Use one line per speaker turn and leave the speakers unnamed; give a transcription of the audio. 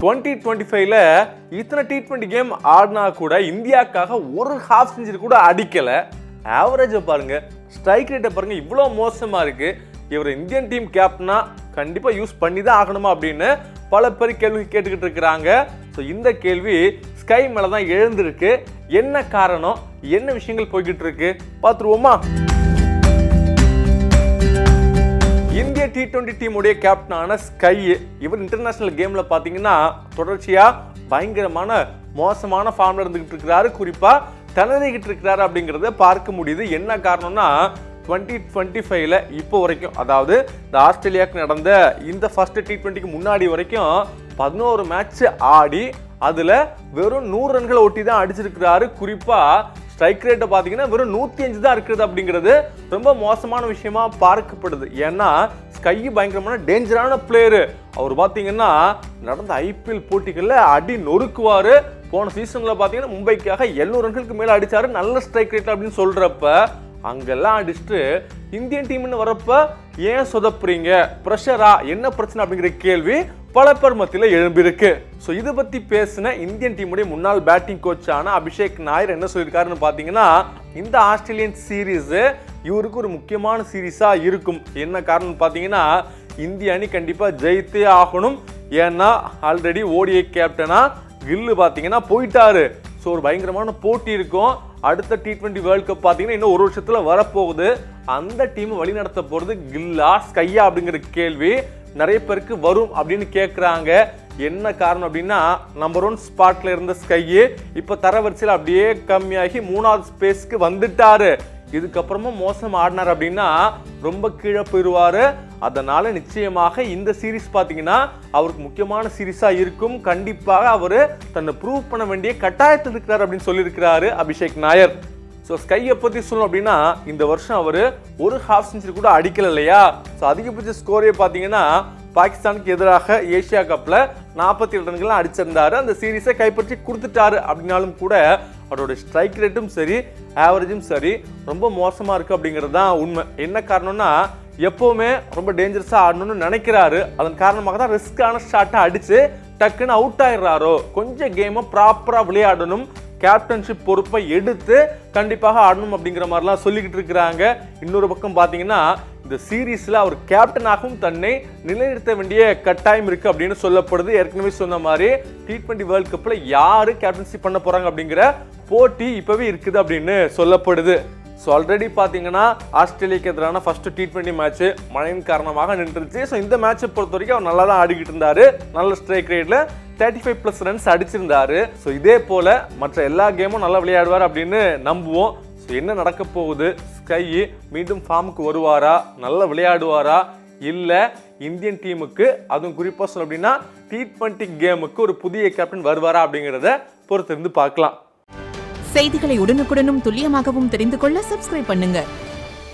2025ல இத்தனை T20 game ஆடினா கூட இந்தியாக்காக ஒரு ஹாஃப் செஞ்சுரி கூட அடிக்கல. ஆவரேஜை பாருங்க, ஸ்ட்ரைக் ரேட்டை பாருங்க, இவ்வளோ மோசமா இருக்கு. இவர் இந்தியன் டீம் கேப்டனா கண்டிப்பா யூஸ் பண்ணி தான் ஆகணுமா அப்படின்னு பல பேர் கேள்வி கேட்டுக்கிட்டு இருக்கிறாங்க. ஸோ இந்த கேள்வி ஸ்கை மேல தான் எழுந்திருக்கு. என்ன காரணம், என்ன விஷயங்கள் போய்கிட்டு இருக்கு பார்த்துருவோமா? இந்திய T20 டீமுடைய கேப்டனான ஸ்கை, இவர் இன்டர்நேஷனல் கேம்ல பாத்தீங்கன்னா தொடர்ச்சியா பயங்கரமான மோசமான ஃபார்ம்ல இருந்துகிட்டு இருக்கிறாரு. குறிப்பா திணறிக்கிட்டு இருக்கிறாரு அப்படிங்கறத பார்க்க முடியுது. என்ன காரணம்னா 2025ல இப்போ வரைக்கும், அதாவது இந்த ஆஸ்திரேலியாவுக்கு நடந்த இந்த ஃபர்ஸ்ட் T20க்கு முன்னாடி வரைக்கும் 11 மேட்ச் ஆடி அதுல வெறும் 100 ரன்களை ஒட்டி தான் அடிச்சிருக்கிறாரு. குறிப்பா ஸ்ட்ரைக் ரேட்டை பார்த்தீங்கன்னா வெறும் 105 தான் இருக்குது அப்படிங்கிறது ரொம்ப மோசமான விஷயமா பார்க்கப்படுது. ஏன்னா ஸ்கை பயங்கரமான டேஞ்சரான பிளேயரு. அவர் பார்த்தீங்கன்னா நடந்த IPL போட்டிகளில் அடி நொறுக்குவார். போன சீசனில் பார்த்தீங்கன்னா மும்பைக்காக 700 ரன்களுக்கு மேலே அடித்தார் நல்ல ஸ்ட்ரைக் ரேட் அப்படின்னு சொல்கிறப்ப அங்கெல்லாம் அடிச்சுட்டு இந்தியன் டீம்னு வரப்ப ஏன் சொதப்புறீங்க, ப்ரெஷரா, என்ன பிரச்சனை அப்படிங்கிற கேள்வி பல பேர் மத்தியில் எழும்பியிருக்கு. ஸோ இதை பற்றி பேசின இந்தியன் டீமுடைய முன்னாள் பேட்டிங் கோச்சான அபிஷேக் நாயர் என்ன சொல்லியிருக்காருன்னு பார்த்தீங்கன்னா, இந்த ஆஸ்திரேலியன் சீரீஸ் இவருக்கு ஒரு முக்கியமான சீரீஸாக இருக்கும். என்ன காரணம்னு பார்த்தீங்கன்னா, இந்திய அணி கண்டிப்பாக ஜெயித்தே ஆகணும். ஏன்னா ஆல்ரெடி ODI கேப்டனா கில்லு பார்த்தீங்கன்னா போயிட்டாரு. ஸோ ஒரு பயங்கரமான போட்டி இருக்கும். அடுத்த T20 வேர்ல்ட் கப் பார்த்தீங்கன்னா இன்னும் ஒரு வருஷத்தில் வரப்போகுது. அந்த டீம் வழி நடத்த போகிறது கில்லா ஸ்கையா அப்படிங்கிற கேள்வி நிறைய பேருக்கு வரும் அப்படின்னு கேட்குறாங்க. என்ன காரணம் அப்படின்னா, நம்பர் 1 ஸ்பாட்ல இருந்த ஸ்கையே இப்போ தரவரிசையில் அப்படியே கம்மியாகி 3வது ஸ்பேஸ்க்கு வந்துட்டாரு. இதுக்கப்புறமும் மோசம் ஆடினார் அப்படின்னா ரொம்ப கீழே போயிடுவாரு. அதனால நிச்சயமாக இந்த சீரீஸ் பார்த்தீங்கன்னா அவருக்கு முக்கியமான சீரீஸா இருக்கும். கண்டிப்பாக அவர் தன்னை ப்ரூவ் பண்ண வேண்டிய கட்டாயத்தில் இருக்கிறார் அப்படின்னு சொல்லியிருக்கிறாரு அபிஷேக் நாயர். ஸோ ஸ்கையை பற்றி சொல்லணும் அப்படின்னா, இந்த வருஷம் அவர் ஒரு ஹாஃப் செஞ்சுரி கூட அடிக்கல இல்லையா? ஸோ அதிகபட்ச ஸ்கோரே பார்த்தீங்கன்னா பாகிஸ்தானுக்கு எதிராக ஏஷியா கப்பில் 47 ரன்கள் அடிச்சிருந்தாரு. அந்த சீரீஸை கைப்பற்றி கொடுத்துட்டாரு. அப்படின்னாலும் கூட அவரோட ஸ்ட்ரைக் ரேட்டும் சரி, ஆவரேஜும் சரி ரொம்ப மோசமாக இருக்குது அப்படிங்கிறது தான் உண்மை. என்ன காரணம்னா, எப்போவுமே ரொம்ப டேஞ்சரஸாக ஆடணும்னு நினைக்கிறாரு. அதன் காரணமாக தான் ரிஸ்கான ஷாட்டை அடித்து டக்குன்னு அவுட் ஆயிடுறாரோ. கொஞ்சம் கேமை ப்ராப்பராக விளையாடணும், கேப்டன்ஷிப் பொறுப்பை எடுத்து கண்டிப்பாக ஆடணும் அப்படிங்கிற மாதிரிலாம் சொல்லிக்கிட்டு இருக்கிறாங்க. இன்னொரு பக்கம் பார்த்தீங்கன்னா, இந்த சீரீஸில் அவர் கேப்டனாகவும் தன்னை நிலைநிறுத்த வேண்டிய கட்டாயம் இருக்குது அப்படின்னு சொல்லப்படுது. ஏற்கனவே சொன்ன மாதிரி T20 வேர்ல்ட் கப்பில் யார் கேப்டன்ஷிப் பண்ண போகிறாங்க அப்படிங்கிற போட்டி இப்போவே இருக்குது அப்படின்னு சொல்லப்படுது. ஸோ ஆல்ரெடி பார்த்தீங்கன்னா ஆஸ்திரேலியாவுக்கு எதிரான ஃபர்ஸ்ட் T20 மேட்ச் மழையின் காரணமாக நின்றுச்சு. ஸோ இந்த மேட்சை பொறுத்த வரைக்கும் அவர் நல்லா தான் ஆடிக்கிட்டு இருந்தார். நல்ல ஸ்ட்ரைக் ரேட்டில் 35+ ரன்ஸ் அடிச்சிருந்தாரு. ஸோ இதே போல மற்ற எல்லா கேமும் நல்லா விளையாடுவார் அப்படின்னு நம்புவோம். ஸோ என்ன நடக்க போகுது, ஸ்கை மீண்டும் ஃபார்முக்கு வருவாரா, நல்லா விளையாடுவாரா, இல்லை இந்தியன் டீமுக்கு அதுவும் குறிப்பாக சொல்ல அப்படின்னா T20 கேமுக்கு ஒரு புதிய கேப்டன் வருவாரா அப்படிங்கிறத பொறுத்திருந்து பார்க்கலாம்.
செய்திகளை உடனுக்குடனும் துல்லியமாகவும் தெரிந்து கொள்ள சப்ஸ்கிரைப் பண்ணுங்க.